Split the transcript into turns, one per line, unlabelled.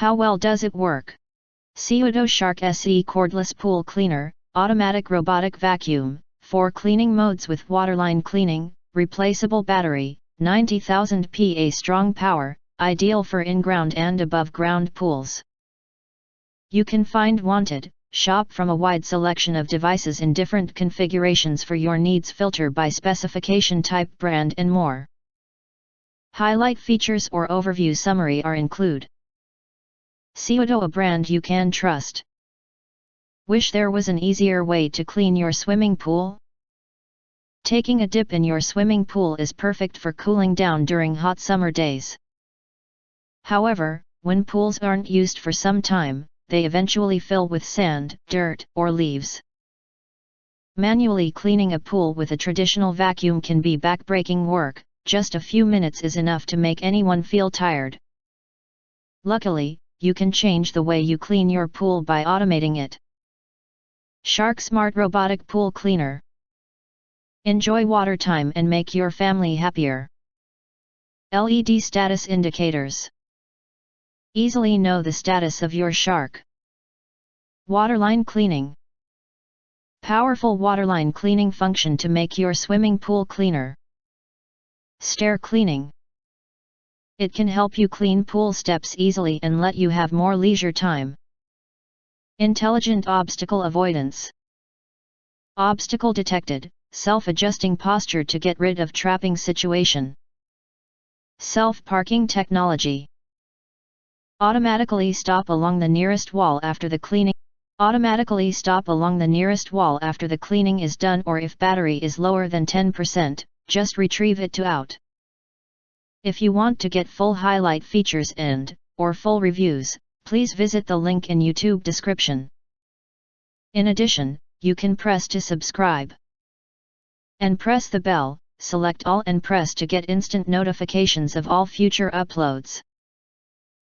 How well does it work? Seauto Shark SE Cordless Pool Cleaner, Automatic Robotic Vacuum, 4 cleaning modes with waterline cleaning, replaceable battery, 90,000 PA strong power, ideal for in-ground and above-ground pools. You can find wanted, shop from a wide selection of devices in different configurations for your needs, filter by specification, type, brand and more. Highlight features or overview summary are include. Seauto, a brand you can trust. Wish there was an easier way to clean your swimming pool? Taking a dip in your swimming pool is perfect for cooling down during hot summer days. However, when pools aren't used for some time, they eventually fill with sand, dirt, or leaves. Manually cleaning a pool with a traditional vacuum can be backbreaking work. Just a few minutes is enough to make anyone feel tired. Luckily, you can change the way you clean your pool by automating it. Shark Smart Robotic Pool Cleaner. Enjoy water time and make your family happier. LED status indicators. Easily know the status of your shark. Waterline cleaning. Powerful waterline cleaning function to make your swimming pool cleaner. Stair cleaning. It can help you clean pool steps easily and let you have more leisure time. Intelligent obstacle avoidance. Obstacle detected, self-adjusting posture to get rid of trapping situation. Self-parking technology. Automatically stop along the nearest wall after the cleaning. Automatically stop along the nearest wall after the cleaning is done, or if battery is lower than 10%, just retrieve it to out. If you want to get full highlight features or full reviews, please visit the link in YouTube description. In addition, you can press to subscribe. And press the bell, select all and press to get instant notifications of all future uploads.